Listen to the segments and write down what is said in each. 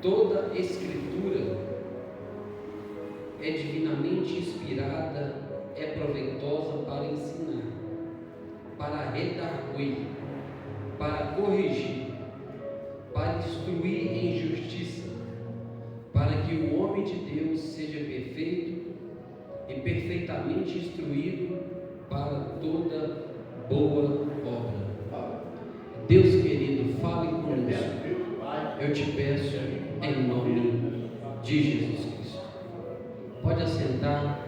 Toda escritura é divinamente inspirada, é proveitosa para ensinar, para redarguir, para corrigir, para instruir em justiça, para que o homem de Deus seja perfeito e perfeitamente instruído para toda boa obra. Deus querido, fale conosco, eu te peço em nome de Jesus Cristo. Pode assentar,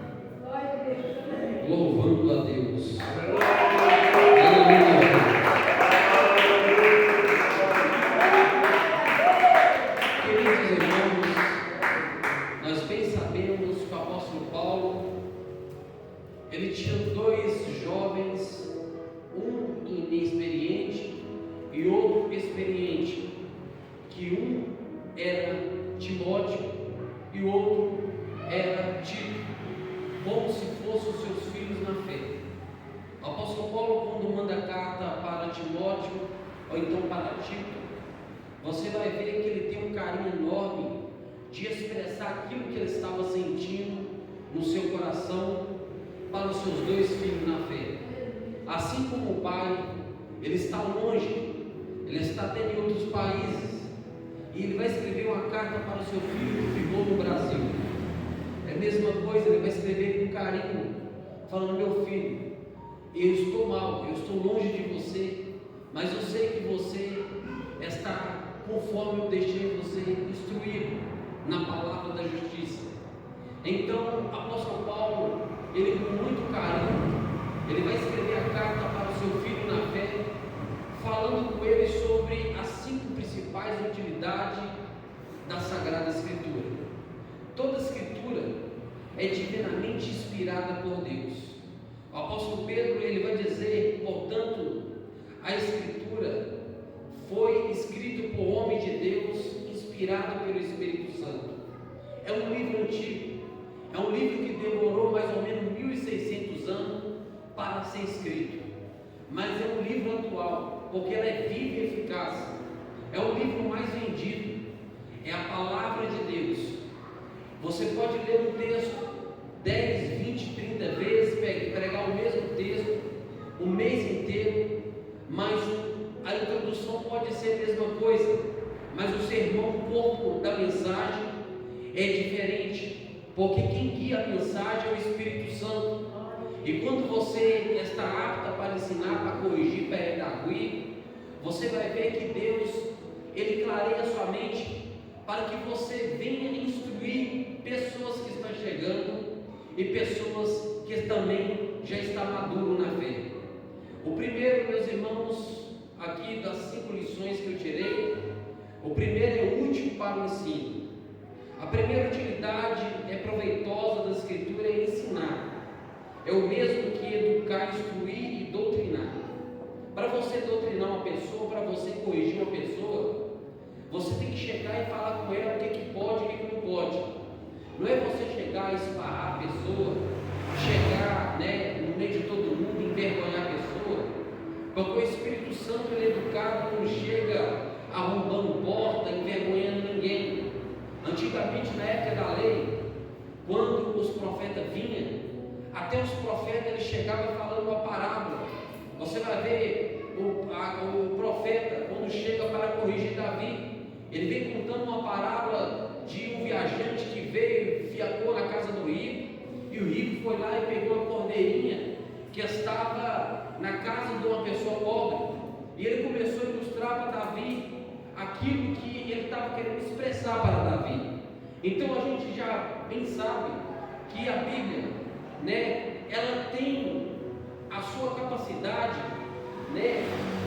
louvando a Deus. Aleluia. Queridos irmãos, nós bem sabemos que o apóstolo Paulo, ele tinha dois jovens, um inexperiente e outro experiente, que um era Timóteo e o outro era Tito, como se fossem os seus filhos na fé. O apóstolo Paulo, quando manda carta para Timóteo, ou então para Tito, você vai ver que ele tem um carinho enorme de expressar aquilo que ele estava sentindo no seu coração para os seus dois filhos na fé. Assim como o pai, ele está longe, ele está até em outros países, e ele vai escrever uma carta para o seu filho que ficou no Brasil. É a mesma coisa, ele vai escrever com carinho, falando: meu filho, eu estou mal, eu estou longe de você, mas eu sei que você está conforme eu deixei você instruído na palavra da justiça. Então, o apóstolo Paulo, ele com muito carinho, ele vai escrever a carta para o seu filho na fé, falando com ele sobre as 5 principais utilidades da Sagrada Escritura. Toda Escritura é divinamente inspirada por Deus. O apóstolo Pedro, ele vai dizer, portanto, a Escritura foi escrita por homem de Deus, inspirado pelo Espírito Santo. É um livro antigo, é um livro que demorou mais ou menos 1600 anos para ser escrito, mas é um livro atual, porque ela é viva e eficaz. É o livro mais vendido, é a palavra de Deus. Você pode ler um texto 10, 20, 30 vezes, pregar o mesmo texto o mês inteiro, mas a introdução pode ser a mesma coisa, mas o sermão, o corpo da mensagem é diferente, porque quem guia a mensagem é o Espírito Santo. E quando você está apta para ensinar, para corrigir, para redarguir, você vai ver que Deus, ele clareia a sua mente para que você venha instruir pessoas que estão chegando e pessoas que também já estão maduros na fé. O primeiro, meus irmãos, aqui das 5 lições que eu tirei, o primeiro é útil para o ensino. A primeira utilidade é proveitosa da Escritura é ensinar. É o mesmo que educar, instruir e doutrinar. Para você doutrinar uma pessoa, para você corrigir uma pessoa, você tem que chegar e falar com ela o que pode e o que não pode. Não é você chegar e esparrar a pessoa, chegar, no meio de todo mundo e envergonhar a pessoa, porque o Espírito Santo, ele é educado, não chega arrombando porta, envergonhando ninguém. Antigamente, na época da lei, quando os profetas vinham, até os profetas, eles chegavam falando uma parábola. Você vai ver o profeta, quando chega para corrigir Davi, ele vem contando uma parábola de um viajante que veio, fiacou na casa do rico, e o rico foi lá e pegou a cordeirinha que estava na casa de uma pessoa pobre, e ele começou a ilustrar para Davi aquilo que ele estava querendo expressar para Davi. Então a gente já bem sabe que a Bíblia, ela tem a sua capacidade,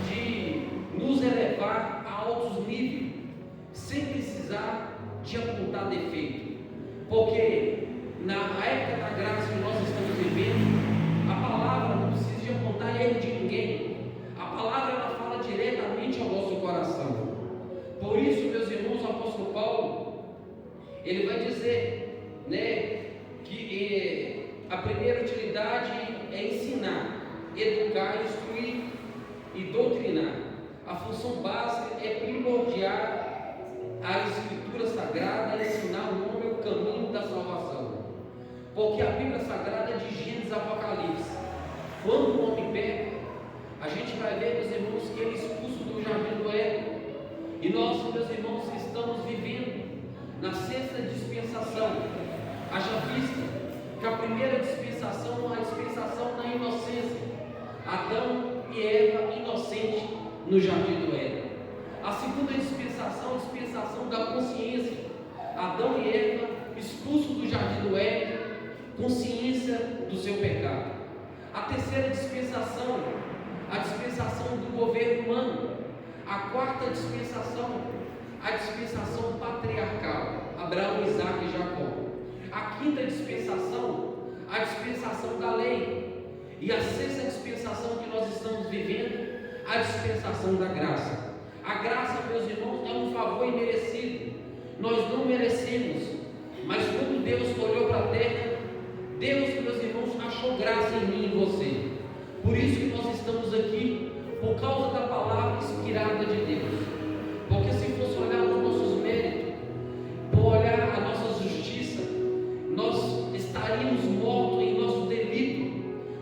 de nos elevar a altos níveis, sem precisar de apontar defeito, porque na época da graça que nós estamos vivendo, a palavra não precisa de apontar erro de ninguém. A palavra, ela fala diretamente ao nosso coração. Por isso, meus irmãos, o apóstolo Paulo, ele vai dizer, que a primeira utilidade é ensinar, educar, instruir e doutrinar. A função básica é primordiar a Escritura Sagrada porque a Bíblia Sagrada é de Gênesis a Apocalipse. Quando o homem peca, a gente vai ver, meus irmãos, que ele é expulso do jardim do Éden. E nós, meus irmãos, estamos vivendo na sexta dispensação. Haja vista que a primeira dispensação é a dispensação da inocência. Adão e Eva inocentes no jardim do Éden. A segunda dispensação é a dispensação da consciência. Adão e Eva expulsos do jardim do Éden, consciência do seu pecado. A terceira dispensação, a dispensação do governo humano. A quarta dispensação, a dispensação patriarcal, Abraão, Isaac e Jacó. A quinta dispensação, a dispensação da lei. E a sexta dispensação que nós estamos vivendo, a dispensação da graça. A graça, meus irmãos, é um favor imerecido. Nós não merecemos, mas quando Deus olhou para a terra, Deus, meus irmãos, achou graça em mim e em você. Por isso que nós estamos aqui, por causa da palavra inspirada de Deus. Porque se fosse olhar os nossos méritos, por olhar a nossa justiça, nós estaríamos mortos em nosso delito.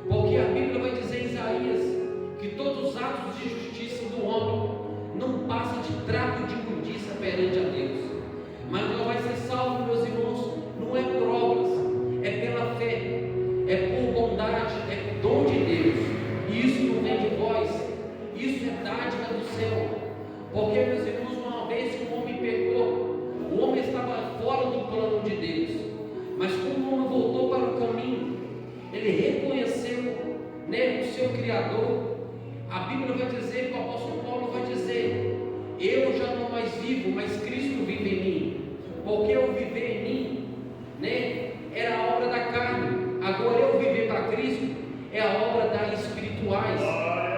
Porque a Bíblia vai dizer em Isaías que todos os atos de justiça do homem não passam de trapo de imundícia perante a Deus. Mas nós vai ser salvo, meus irmãos, não é por obras, é pela fé, é por bondade, é por dom de Deus. E isso não vem de vós, isso é dádiva do céu. Porque, meus irmãos, uma vez que o homem pecou, o homem estava fora do plano de Deus. Mas quando o homem voltou para o caminho, ele reconheceu, o seu Criador. A Bíblia vai dizer, que o apóstolo Paulo vai dizer: eu já não mais vivo, mas Cristo vive em mim. Porque eu viver em mim, era a obra da carne. Agora eu viver para Cristo é a obra das espirituais.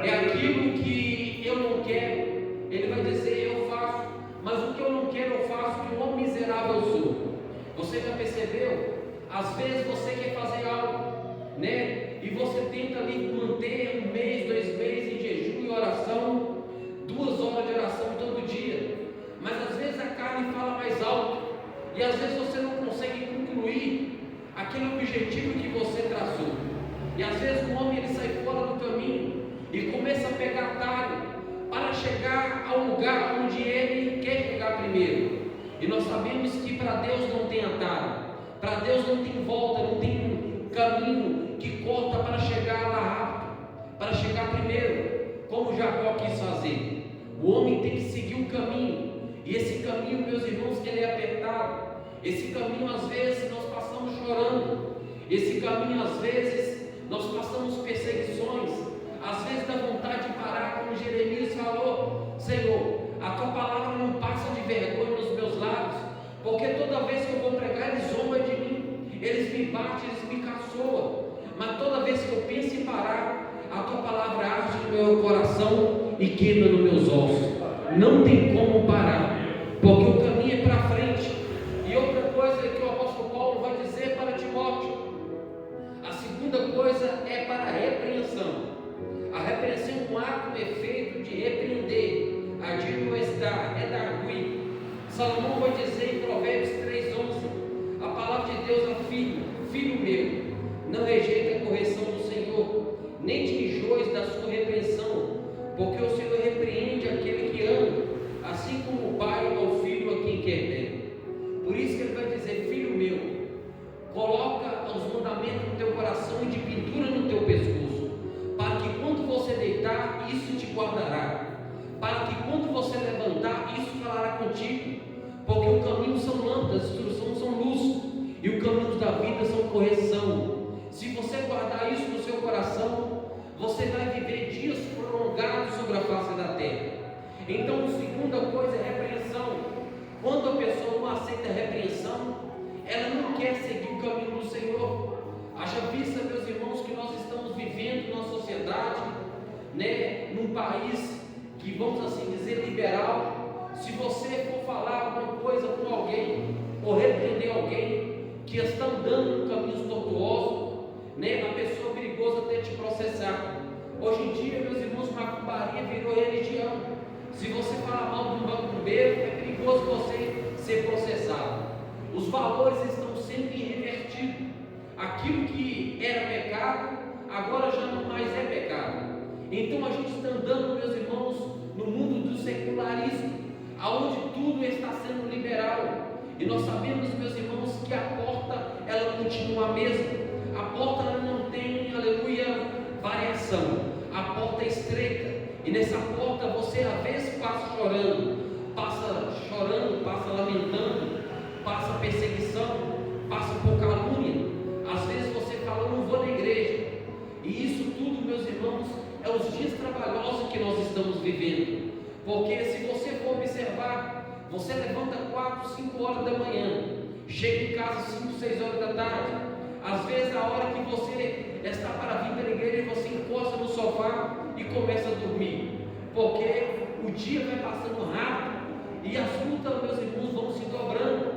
É aquilo que eu não quero, ele vai dizer, eu faço. Mas o que eu não quero, eu faço, que um homem miserável eu sou. Você já percebeu? Às vezes você quer fazer algo, e você tenta ali manter 1 mês, 2 meses em jejum e oração, 2 horas de oração todo dia. Mas às vezes a carne fala mais alto, e às vezes você não consegue concluir aquele objetivo que você traçou. E às vezes o homem ele sai fora do caminho e começa a pegar atalho para chegar ao lugar onde ele quer chegar primeiro. E nós sabemos que para Deus não tem atalho, para Deus não tem volta, não tem caminho que corta para chegar lá rápido, para chegar primeiro, como Jacó quis fazer. O homem tem que seguir um caminho, e esse caminho, meus irmãos, que ele é apertado. Esse caminho às vezes nós passamos chorando, esse caminho às vezes nós passamos perseguições, às vezes dá vontade de parar, como Jeremias falou: Senhor, a tua palavra não passa de vergonha nos meus lábios, porque toda vez que eu vou pregar eles zombam de mim, eles me batem, eles me caçoam, mas toda vez que eu penso em parar, a tua palavra arde no meu coração e queima nos meus ossos. Não tem como parar, porque o caminho é para frente. E outra coisa que o apóstolo Paulo vai dizer para Timóteo, a segunda coisa é para a repreensão. A repreensão é um ato, efeito de repreender, admoestar, redarguir. Salomão vai dizer em Provérbios 3:11, a palavra de Deus afirma: filho meu, não rejeita a correção do Senhor, nem te enjoes da sua repreensão, porque o Senhor repreende aquele que ama, assim como o pai ao filho a quem quer bem. Por isso que ele vai dizer: filho meu, coloca os mandamentos no teu coração e de pintura no teu pescoço, para que quando você deitar, isso te guardará, para que quando você levantar, isso falará contigo, porque o caminho são lâmpadas, a instrução são luz, e o caminho da vida são correção. Se você guardar isso no seu coração, você vai viver dias prolongados sobre a face da terra. Então, a segunda coisa é repreensão. Quando a pessoa não aceita a repreensão, ela não quer seguir o caminho do Senhor. Haja vista, meus irmãos, que nós estamos vivendo numa sociedade, num país que, vamos assim dizer, liberal. Se você for falar alguma coisa com alguém, ou repreender alguém que está andando em caminhos tortuosos, a pessoa é perigosa até te processar. Hoje em dia, meus irmãos, macumbaria virou religião. Se você falar mal de um macumbeiro, é perigoso você ser processado. Os valores estão sendo invertidos. aquilo que era pecado, agora já não mais é pecado. Então a gente está andando, meus irmãos, no mundo do secularismo, aonde tudo está sendo liberal. E nós sabemos, meus irmãos, que a porta, ela continua a mesma. A porta ela não tem, aleluia, variação. A porta é estreita. E nessa porta você às vezes passa chorando, passa lamentando, passa perseguição, passa por calúnia. Às vezes você fala, eu não vou na igreja. E isso tudo, meus irmãos, é os dias trabalhosos que nós estamos vivendo. Porque se você for observar, você levanta 4, 5 horas da manhã, chega em casa 5, 6 horas da tarde. Às vezes a hora que você está para vir para a igreja, você encosta no sofá e começa a dormir. Porque o dia vai passando rápido e as lutas, meus irmãos, vão se dobrando,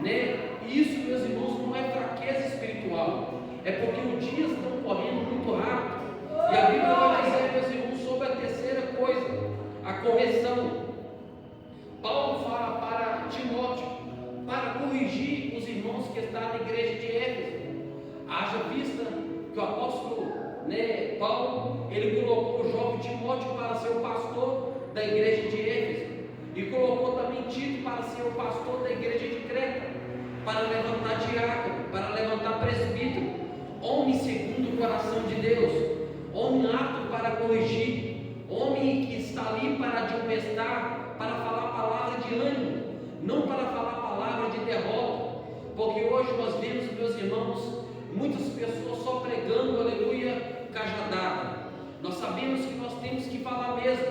né? E isso, meus irmãos, não é fraqueza espiritual, é porque os dias estão correndo muito rápido. E a Bíblia vai dizer, meus irmãos, sobre a terceira coisa, a correção. Paulo fala para Timóteo, para corrigir os irmãos que estão na igreja de Éfeso. Haja vista que o apóstolo, Paulo, ele colocou o jovem Timóteo para ser o pastor da igreja de Éfeso, e colocou também Tito para ser o pastor da igreja de Creta, para levantar diácono, para levantar presbítero, homem segundo o coração de Deus, homem apto para corrigir, homem que está ali para admoestar, para falar palavra de ânimo, não para falar palavra de derrota. Porque hoje nós vemos, meus irmãos, muitas pessoas só pregando, aleluia, cajadada. Nós sabemos que nós temos que falar mesmo,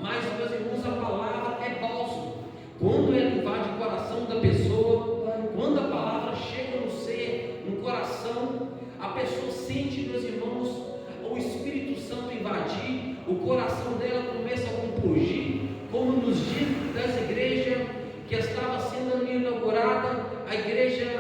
mas, meus irmãos, a palavra é bálsamo. Quando ela invade o coração da pessoa, quando a palavra chega no ser, no coração, a pessoa sente, meus irmãos, o Espírito Santo invadir, o coração dela começa a compungir, como nos dias das igrejas que estava sendo inaugurada, a igreja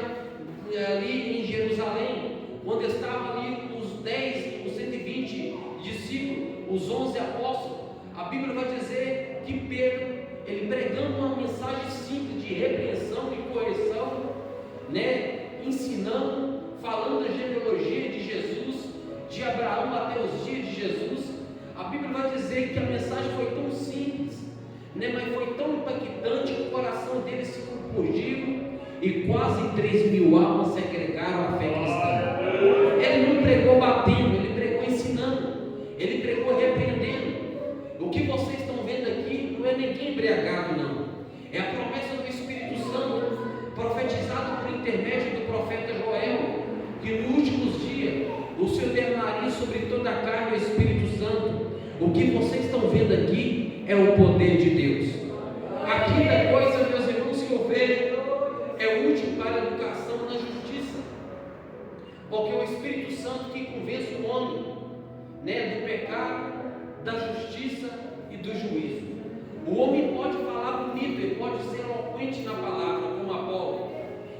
ali em Jerusalém, quando estava ali os 10, os 120 discípulos, os 11 apóstolos. A Bíblia vai dizer que Pedro, ele pregando uma mensagem simples de repreensão e correção, ensinando, falando da genealogia de Jesus, de Abraão até os dias de Jesus. A Bíblia vai dizer que a mensagem foi tão simples, mas foi tão impactante que o coração dele se compungiu e quase 3.000 almas se agregaram à fé cristã. Ele não pregou batendo, ele pregou ensinando, ele pregou repreendendo. O que vocês estão vendo aqui não é ninguém embriagado, não. É a promessa do Espírito Santo, profetizado por intermédio do profeta Joel, que nos últimos dias o Senhor derramaria sobre toda a carne o Espírito Santo. O que vocês estão vendo aqui é o poder de Deus. A quinta coisa, meus irmãos, que eu vejo é útil para a educação na justiça, porque o Espírito Santo que convence o homem, do pecado, da justiça e do juízo. O homem pode falar bonito, ele pode ser eloquente na palavra, como Apolo,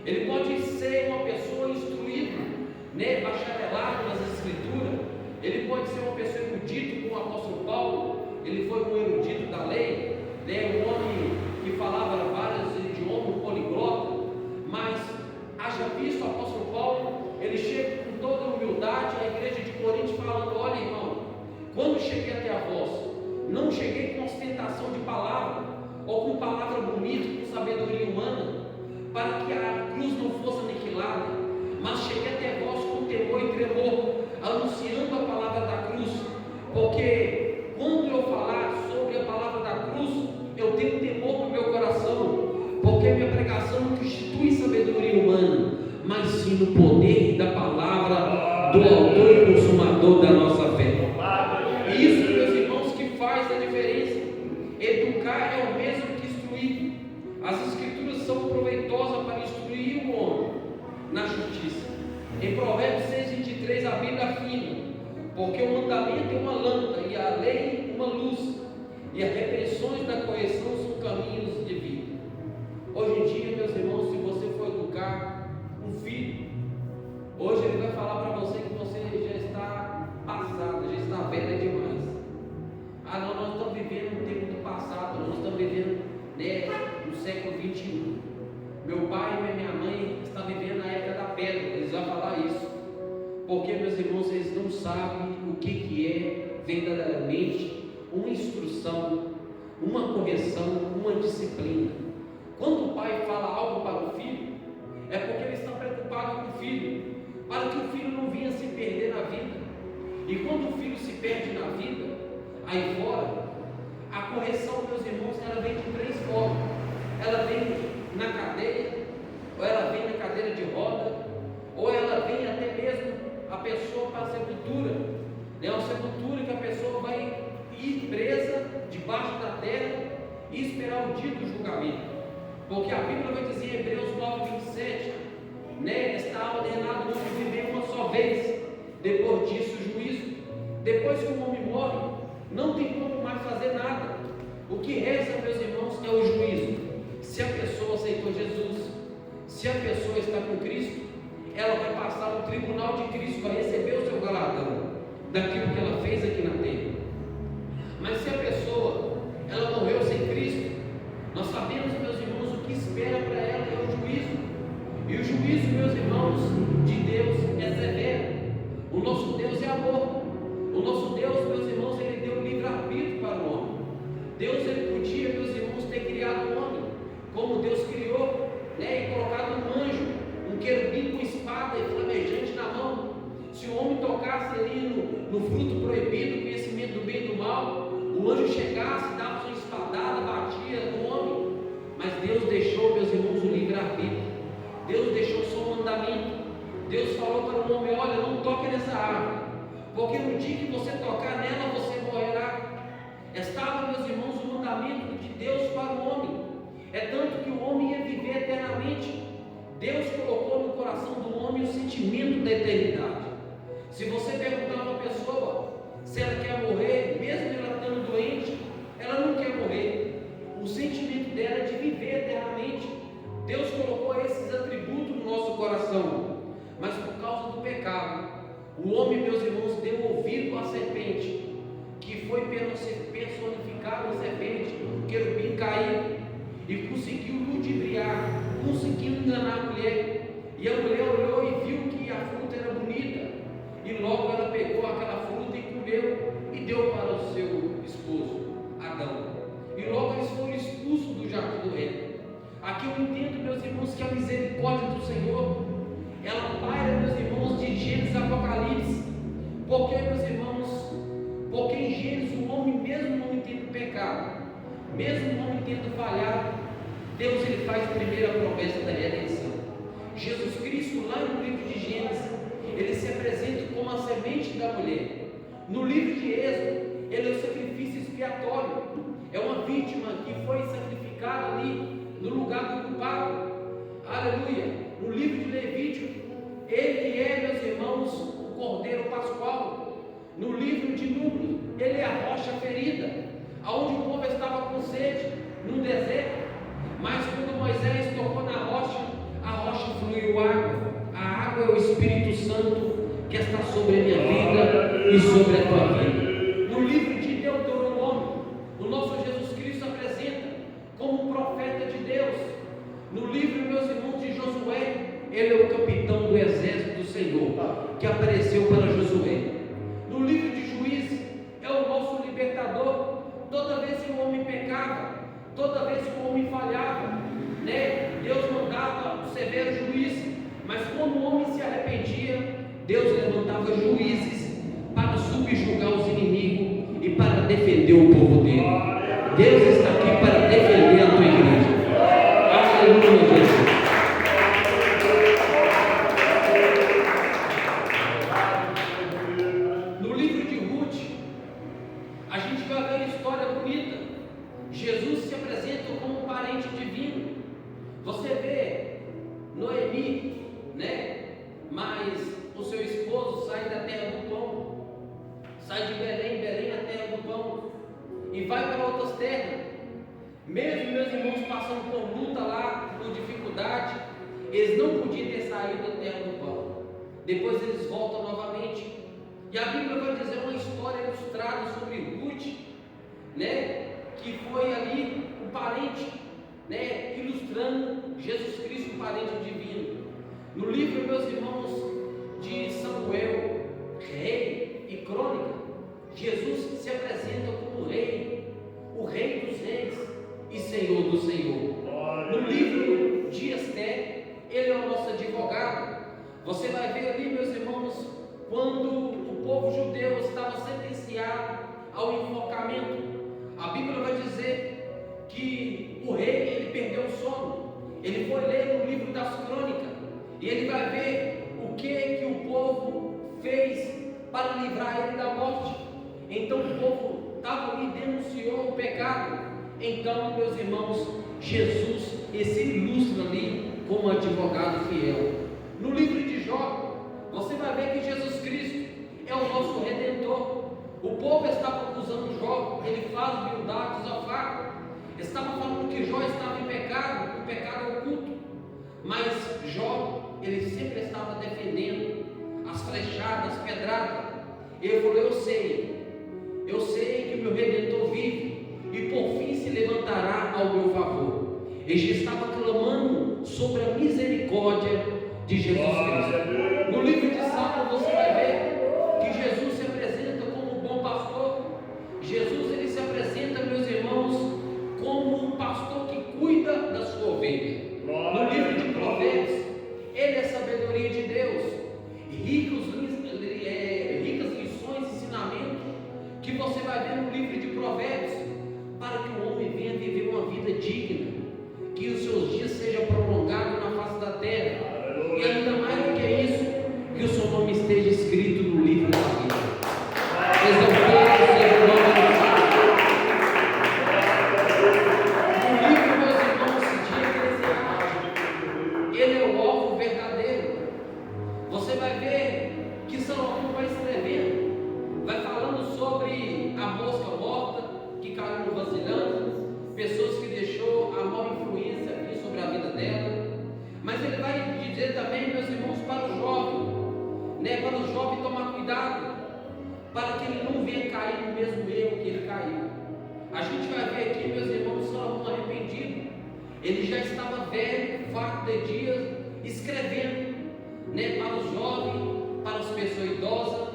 ele pode ser uma pessoa instruída, bacharelado nas escrituras, ele pode ser uma pessoa erudita, como o apóstolo Paulo, ele foi um erudito da lei, um homem que falava vários idiomas, um poliglota. Mas haja visto o apóstolo Paulo, ele chega com toda humildade à igreja de Corinto falando: olha, irmão, quando cheguei até a vós, não cheguei com ostentação de palavra, ou com palavra bonita, com sabedoria humana, para que a cruz não fosse aniquilada, mas cheguei até vós com temor e tremor, anunciando a palavra da cruz, porque quando eu falar sobre a palavra da cruz, eu tenho temor no meu coração, porque minha pregação não constitui sabedoria humana, mas sim no poder da palavra do autor e consumador da nossa fé. E isso, meus irmãos, que faz a diferença. Educar é o mesmo que instruir. As escrituras são proveitosas para instruir o homem na justiça. Em Provérbios 6:23 a Bíblia afirma: porque o mandamento é uma lâmpada e a lei uma luz, e as repreensões da correção são caminhos de vida. Hoje em dia, meus irmãos, se você for educar um filho, hoje ele vai falar para você que você já está passada, já está velha demais. Não, nós estamos vivendo um tempo do passado, nós estamos vivendo no século 21. Meu pai e minha mãe estão vivendo na época da pedra, eles vão falar isso. irmãos, eles não sabem o que é verdadeiramente uma instrução, uma correção, uma disciplina. Quando o pai fala algo para o filho, é porque ele está preocupado com o filho, para que o filho não venha se perder na vida. E quando o filho se perde na vida, aí fora, a correção, meus irmãos, ela vem de três formas. Ela vem na cadeia, ou ela vem na cadeira de roda, ou ela vem até mesmo a pessoa para a sepultura. É uma sepultura que a pessoa vai ir presa debaixo da terra e esperar o dia do julgamento. Porque a Bíblia vai dizer em Hebreus 9:27, esta alma ordenada não viver uma só vez, depois disso o juízo. Depois que o homem morre, não tem como mais fazer nada. O que resta, meus irmãos, é o juízo. Se a pessoa aceitou Jesus, se a pessoa está com Cristo, ela vai passar no tribunal de Cristo para receber o seu galardão daquilo que ela fez aqui na terra. Mas se a pessoa ela morreu sem Cristo, nós sabemos, meus irmãos, o que espera para ela é o juízo. E o juízo, meus irmãos, de Deus é severo. O nosso Deus é amor. O nosso Deus, meus irmãos, ele deu livre-arbítrio para o homem. Deus, ele podia, meus irmãos, ter criado o homem como Deus criou, e colocado um anjo, um querubim com espada e flamejante na mão. Se o homem tocasse ali no fruto proibido, conhecimento do bem e do mal, o anjo chegasse, dava sua espadada, batia no homem. Mas Deus deixou, meus irmãos, o livre-arbítrio. Deus deixou o seu mandamento. Deus falou para o homem: olha, não toque nessa árvore, porque no dia que você tocar nela, você morrerá. Estava, meus irmãos, o mandamento de Deus para o homem. É tanto que o homem ia viver eternamente. Deus colocou no coração do homem o sentimento da eternidade. Se você perguntar a uma pessoa se ela quer morrer, mesmo ela estando doente, ela não quer morrer. O sentimento dela é de viver eternamente. Deus colocou esses atributos no nosso coração. Mas por causa do pecado, o homem, meus irmãos, deu ouvido à serpente, que foi personificado na serpente, o querubim caído, e conseguiu ludibriar, conseguiu enganar a mulher. E a mulher olhou e viu que a fruta era bonita, e logo ela pegou aquela fruta e comeu, e deu para o seu esposo, Adão. E logo eles foram expulsos do jardim do Éden. Aqui eu entendo, meus irmãos, que a misericórdia do Senhor, ela paira, meus irmãos, de Gênesis a Apocalipse. Porque, meus irmãos, porque em Gênesis o homem, mesmo não tendo pecado, mesmo o homem tendo falhado, Deus ele faz a primeira promessa da redenção. Jesus Cristo, lá no livro de Gênesis, ele se apresenta como a semente da mulher. No livro de Êxodo, ele é o sacrifício expiatório, é uma vítima que foi sacrificada ali no lugar do culpado. Aleluia. No livro de Levítico, ele é, meus irmãos, o cordeiro pascual. No livro de Números, ele é a rocha ferida, aonde o povo estava com sede no deserto. Mas quando Moisés tocou na rocha, a rocha fluiu água. A água é o Espírito Santo que está sobre a minha vida e sobre a tua vida. No livro de Deuteronômio, o nosso Jesus Cristo apresenta como um profeta de Deus. No livro, meus irmãos, de Josué, ele é o capitão do exército do Senhor, que apareceu para Josué. No livro de Juízes, é o nosso libertador. Toda vez que o homem pecava, toda vez que o homem falhava, Deus mandava o severo juízo. Mas quando o homem se arrependia, Deus levantava juízes para subjugar os inimigos e para defender o povo dele. Deus está aqui para defender a tua igreja. Aleluia, Jesus. No livro de Ruth, a gente vai ver uma história bonita. Jesus se apresenta como um parente divino. Você vê Noemi, mas o seu esposo sai da terra do pão, sai de Belém, Belém a terra do pão, e vai para outras terras. Mesmo meus irmãos passando por luta lá, por dificuldade, eles não podiam ter saído da terra do pão. Depois eles voltam novamente. E a Bíblia vai dizer uma história ilustrada sobre Ruth, que foi ali o parente, ilustrando Jesus Cristo, o parente divino. No livro, meus irmãos, de Samuel, rei e crônica, Jesus se apresenta como rei, o rei dos reis e senhor do senhor. No livro de Esther, ele é o nosso advogado. Você vai ver ali, meus irmãos, quando o povo judeu estava sentenciado ao enforcamento, a Bíblia vai dizer que o rei, ele perdeu o sono. Ele foi ler no livro das crônicas e ele vai ver o que o povo fez para livrar ele da morte. Então o povo estava ali, denunciou o pecado. Então, meus irmãos, Jesus, esse ilustra ali como advogado fiel. No livro de Jó, você vai ver que Jesus Cristo é o nosso Redentor. O povo estava acusando Jó, ele faz Bildade, Zofar, estava falando que Jó estava em pecado, um pecado oculto. Mas Jó, ele sempre estava defendendo as flechadas, as pedradas. Ele falou: eu sei que o meu Redentor vive e por fim se levantará ao meu favor. Ele já estava clamando sobre a misericórdia de Jesus Cristo. No livro de Salmos você vai ver que Jesus se apresenta como um bom pastor. Jesus, ele se apresenta, meus irmãos, como um pastor que cuida da sua ovelha. No livro de Provérbios, ele é a sabedoria de Deus, ricas lições e ensinamentos que você vai ver no livro de Provérbios, para que o homem venha viver uma vida digna, que os seus dias sejam prolongados na face da terra, e ainda mais do que isso, que o seu nome esteja escrito no livro da vida. Exaltado seja o nome de Deus. No livro, meus irmãos, de Eclesiastes, ele é o alvo verdadeiro. Você vai ver que Salomão vai escrevendo, vai falando sobre a mosca morta que caiu no vasilhame, pessoas que deixou a má influência aqui sobre a vida dela. Mas ele vai dizer também, meus irmãos, para o jovem, para o jovem tomar cuidado, para que ele não venha cair no mesmo erro que ele caiu. A gente vai ver aqui, meus irmãos, Salomão arrependido. Ele já estava velho, farto de dias, escrevendo, para os jovens, para as pessoas idosas,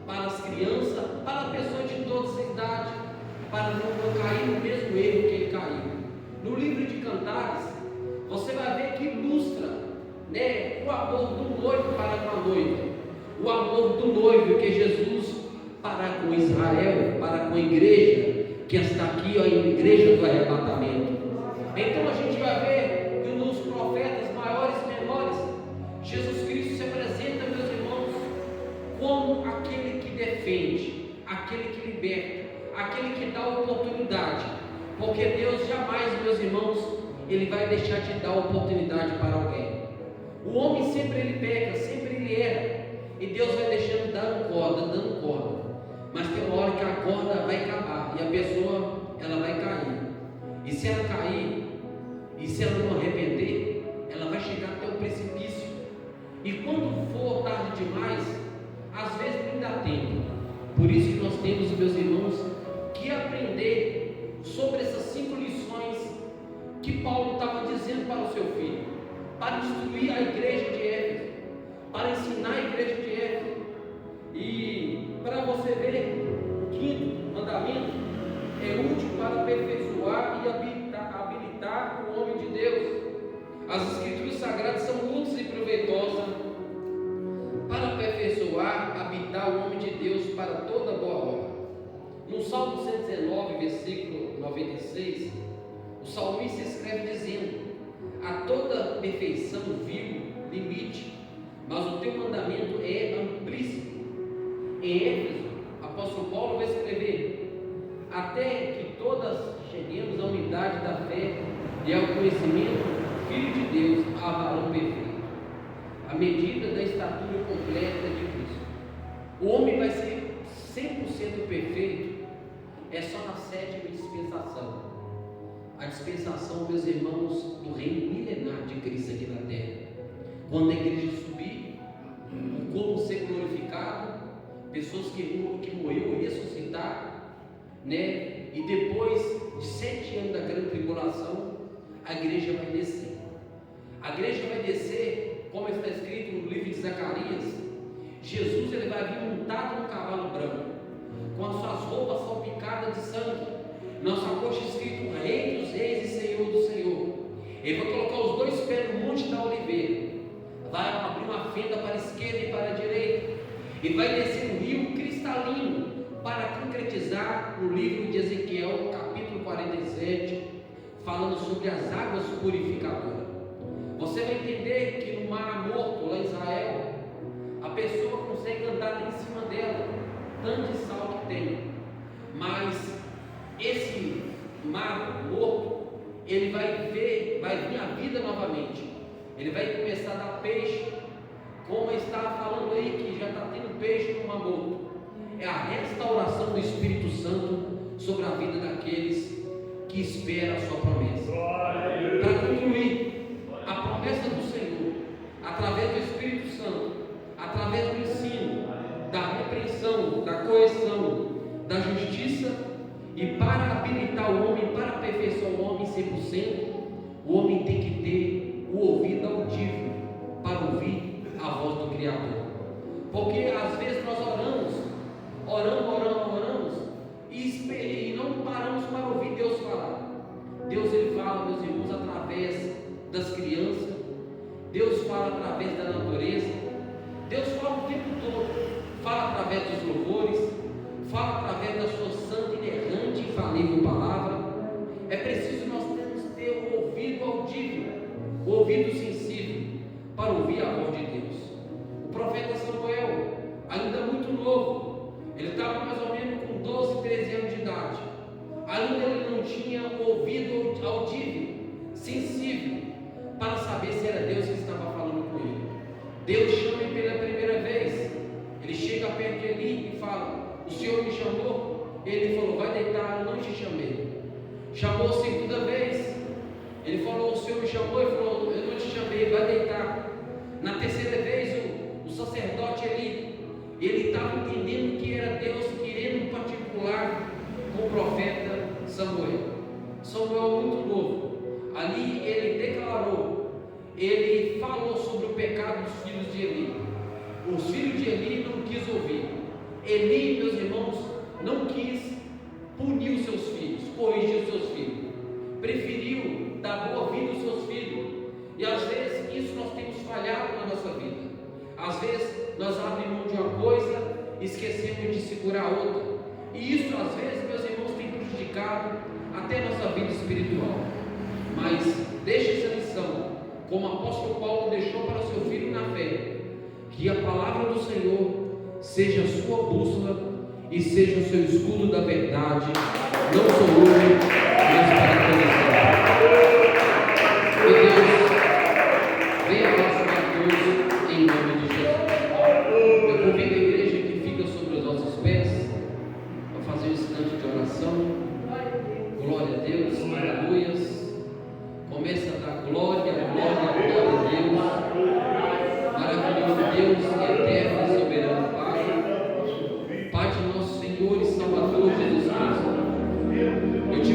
para as crianças, para a pessoa de toda essa idade, para não cair no mesmo erro que ele caiu. No livro de Cantares, você vai ver que ilustra, o amor do noivo para com a noiva, o amor do noivo que é Jesus para com Israel, para com a igreja que está aqui, a igreja do arrebatamento. Então a gente vai ver que nos profetas maiores e menores, Jesus Cristo se apresenta, meus irmãos, como aquele que defende, aquele que liberta, aquele que dá oportunidade, porque Deus jamais, meus irmãos, ele vai deixar de dar oportunidade para alguém. O homem sempre ele peca, sempre ele erra, e Deus vai deixando dando corda, mas tem uma hora que a corda vai acabar e a pessoa ela vai cair, e se ela cair, e se ela não arrepender, ela vai chegar até o precipício, e quando for tarde demais, às vezes nem dá tempo. Por isso que nós temos, meus irmãos, que aprender sobre essas 5 lições que Paulo estava dizendo para o seu filho, para instruir a igreja de Éfeso, para ensinar a igreja de Éfeso. E para você ver, o 5º mandamento é útil para aperfeiçoar e habilitar o homem de Deus. As escrituras sagradas são úteis e proveitosas para aperfeiçoar, habitar o homem de Deus para toda boa obra. No Salmo 119, versículo 96, o salmista escreve dizendo: a toda perfeição viu limite, mas o teu mandamento é amplíssimo. Em Éfeso, apóstolo Paulo vai escrever: até que todas cheguemos à unidade da fé e ao conhecimento do Filho de Deus, a varão perfeito, a medida da estatura completa de Cristo. O homem vai ser 100% perfeito é só na 7ª dispensação. A dispensação, meus irmãos, do reino milenar de Cristo aqui na terra. Quando a igreja subir, o corpo ser glorificado, pessoas que morreram ressuscitar, e depois de 7 anos da grande tribulação, a igreja vai descer. A igreja vai descer, como está escrito no livro de Zacarias: Jesus ele vai vir montado no cavalo branco, com as suas roupas salpicadas de sangue, nossa coxa escrito Rei dos Reis e Senhor do Senhor. Ele vai colocar os dois pés no monte da oliveira, vai abrir uma fenda para a esquerda e para a direita, e vai descer um rio cristalino, para concretizar no livro de Ezequiel, capítulo 47, falando sobre as águas purificadoras. Você vai entender que no mar morto, lá em Israel, a pessoa consegue andar em cima dela, tanto de sal que tem, mas esse mar morto, ele vai vir a vida novamente, ele vai começar a dar peixe, como está falando aí, que já está tendo peixe no mar morto. É a restauração do Espírito Santo sobre a vida daqueles que esperam a sua promessa. Para concluir, a promessa do Senhor, através do Espírito Santo, através do ensino, da repreensão, da correção, da justiça, e para habilitar o homem, para aperfeiçoar o homem 100%, o homem tem que ter o ouvido audível para ouvir a voz do Criador. Porque às vezes nós oramos e não paramos para ouvir Deus falar. Deus ele fala, meus irmãos, através das crianças, Deus fala através da natureza, Deus fala o tempo todo, fala através dos louvores, fala através da sua santa, inerrante e infalível palavra. É preciso nós ter o ouvido audível, o ouvido sensível, para ouvir a voz de Deus. O profeta Samuel, ainda muito novo, ele estava mais ou menos com 12, 13 anos de idade. Ainda ele não tinha ouvido audível, sensível, para saber se era Deus que estava falando com ele. Deus chama ele pela primeira vez. Ele chega perto de Eli e fala: o Senhor me chamou? Ele falou: vai deitar, eu não te chamei. Chamou a segunda vez. Ele falou: o Senhor me chamou? Ele falou: eu não te chamei, vai deitar. Na terceira vez, o sacerdote Eli, ele estava entendendo que era Deus querendo em particular com o profeta Samuel. Samuel muito novo, ali ele declarou, ele falou sobre o pecado dos filhos de Eli. Os filhos de Eli não quis ouvir. Eli, meus irmãos, não quis punir os seus filhos, corrigir os seus filhos, preferiu dar boa vida aos seus filhos. E às vezes isso nós temos falhado na nossa vida. Às vezes nós abrimos mão de uma coisa, esquecemos de segurar a outra, e isso às vezes, meus irmãos, tem prejudicado até a nossa vida espiritual. Mas deixe essa lição, como o apóstolo Paulo deixou para o seu filho na fé, que a palavra do Senhor seja a sua bússola e seja o seu escudo da verdade, não só hoje, mas para toda a vida. Meu Deus, venha abençoar a todos em nome de Jesus. Eu convido a igreja que fica sobre os nossos pés para fazer um instante de oração. Glória a Deus, aleluias. Começa a dar glória, glória, glória a Deus. Maravilhoso Deus, eterno e soberano Pai. Pai de nosso Senhor e Salvador Jesus Cristo. Eu te